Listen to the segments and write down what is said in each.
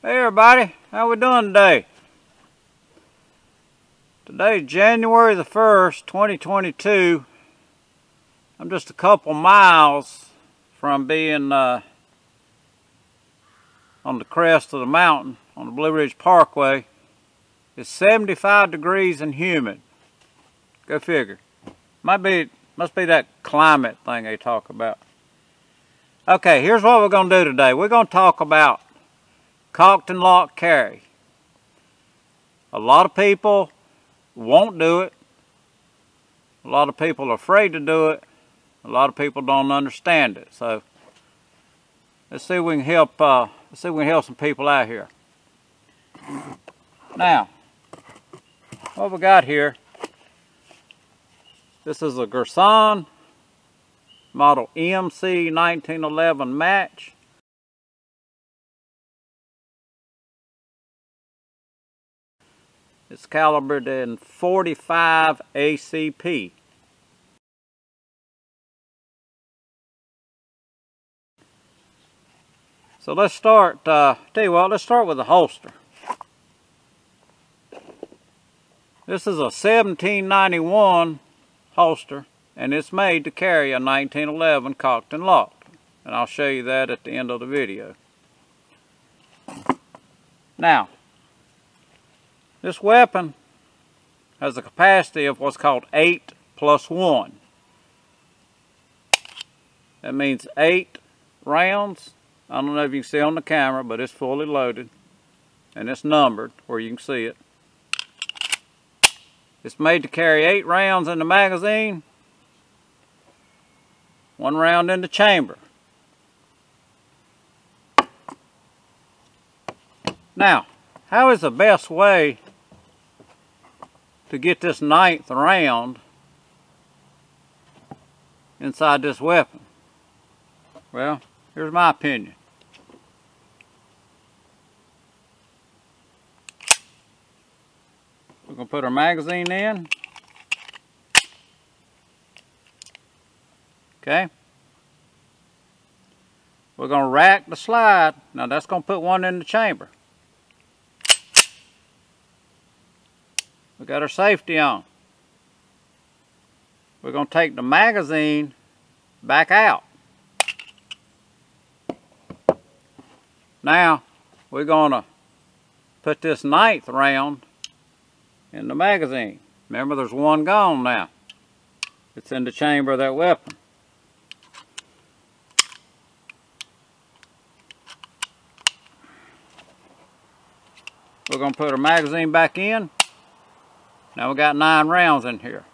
Hey everybody, how we doing today? Today's January the 1st, 2022. I'm just a couple miles from being on the crest of the mountain on the Blue Ridge Parkway. It's 75 degrees and humid. Go figure. Must be that climate thing they talk about. Okay, here's what we're going to do today. We're going to talk about cocked and locked carry. A lot of people won't do it. A lot of people are afraid to do it. A lot of people don't understand it. So let's see if we can help. Some people out here. Now, what we got here? This is a Girsan model MC 1911 match. It's calibered in .45 ACP. So let's start, tell you what, let's start with the holster. This is a 1791 holster, and it's made to carry a 1911 cocked and locked. And I'll show you that at the end of the video. Now, this weapon has a capacity of what's called 8 plus 1. That means 8 rounds. I don't know if you can see on the camera, but it's fully loaded. And it's numbered where you can see it. It's made to carry 8 rounds in the magazine. 1 round in the chamber. Now, how is the best way to get this 9th round inside this weapon? Well, here's my opinion. We're going to put our magazine in. Okay. We're going to rack the slide. Now that's going to put 1 in the chamber. We got our safety on. We're going to take the magazine back out. Now we're going to put this 9th round in the magazine. Remember, there's 1 gone now. It's in the chamber of that weapon. We're going to put our magazine back in. Now we got 9 rounds in here.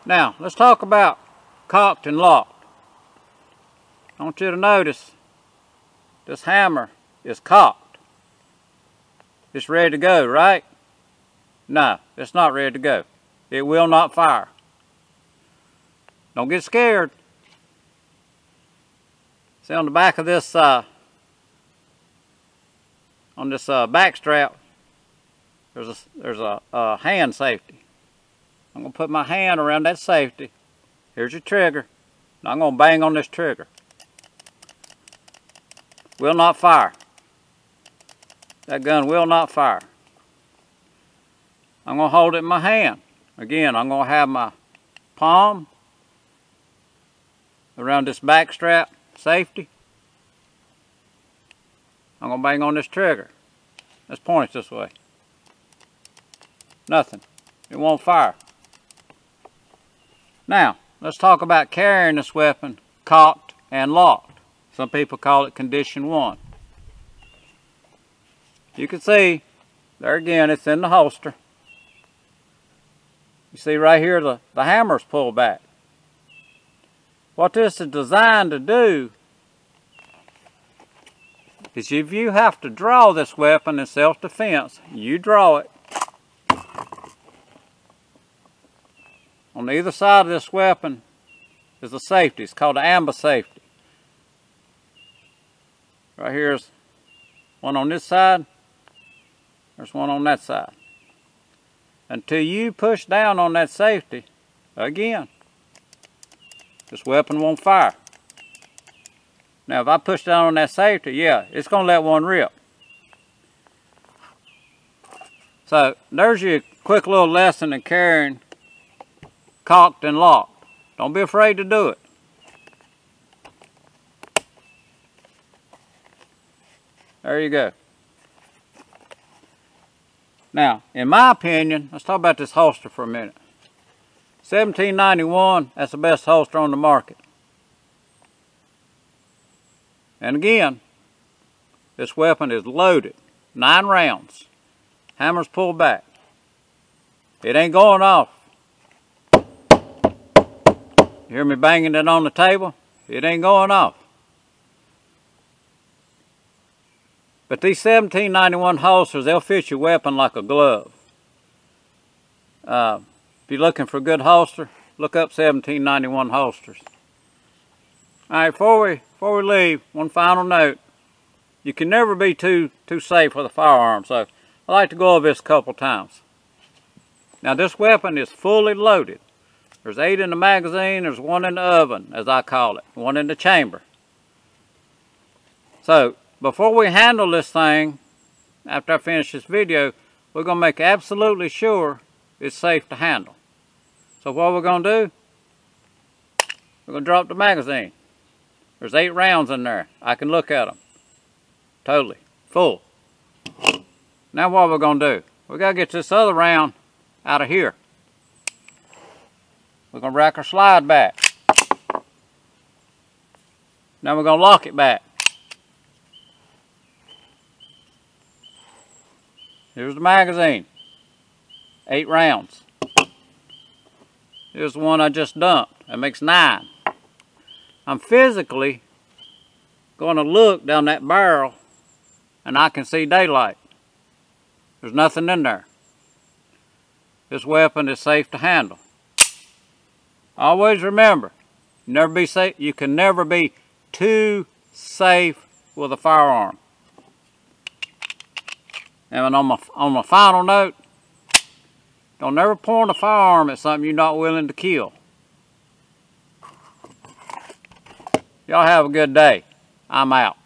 Now, let's talk about cocked and locked. I want you to notice this hammer is cocked. It's ready to go, right? No, it's not ready to go. It will not fire. Don't get scared. See on the back of this, on this back strap, there's a hand safety. I'm going to put my hand around that safety. Here's your trigger. Now I'm going to bang on this trigger. Will not fire. That gun will not fire. I'm going to hold it in my hand. Again, I'm going to have my palm around this back strap safety. I'm going to bang on this trigger. Let's point it this way. Nothing. It won't fire. Now, let's talk about carrying this weapon cocked and locked. Some people call it condition 1. You can see, there again, it's in the holster. You see right here, the hammer's pulled back. What this is designed to do is if you have to draw this weapon in self-defense, you draw it. On either side of this weapon is a safety. It's called an amber safety. Right here's one on this side. There's one on that side. Until you push down on that safety, again, this weapon won't fire. Now if I push down on that safety, yeah, it's going to let one rip. So there's your quick little lesson in carrying cocked and locked. Don't be afraid to do it. There you go. Now, in my opinion, let's talk about this holster for a minute. $17.91, that's the best holster on the market. And again, this weapon is loaded, 9 rounds. Hammer's pulled back. It ain't going off. You hear me banging it on the table? It ain't going off. But these $17.91 holsters, they'll fit your weapon like a glove. If you're looking for a good holster, look up $17.91 holsters. All right, before we leave, one final note. You can never be too safe with a firearm, so I like to go over this a couple times. Now this weapon is fully loaded. There's 8 in the magazine, there's 1 in the oven, as I call it, 1 in the chamber. So, before we handle this thing, after I finish this video, we're going to make absolutely sure it's safe to handle. So what we're going to do, we're going to drop the magazine. There's 8 rounds in there. I can look at them. Totally. Full. Now what we're going to do, we got to get this other round out of here. We're going to rack our slide back. Now we're going to lock it back. Here's the magazine. 8 rounds. Here's the one I just dumped. That makes 9. I'm physically going to look down that barrel and I can see daylight. There's nothing in there. This weapon is safe to handle. Always remember, you can never be too safe with a firearm. And on my final note, don't never point a firearm at something you're not willing to kill. Y'all have a good day. I'm out.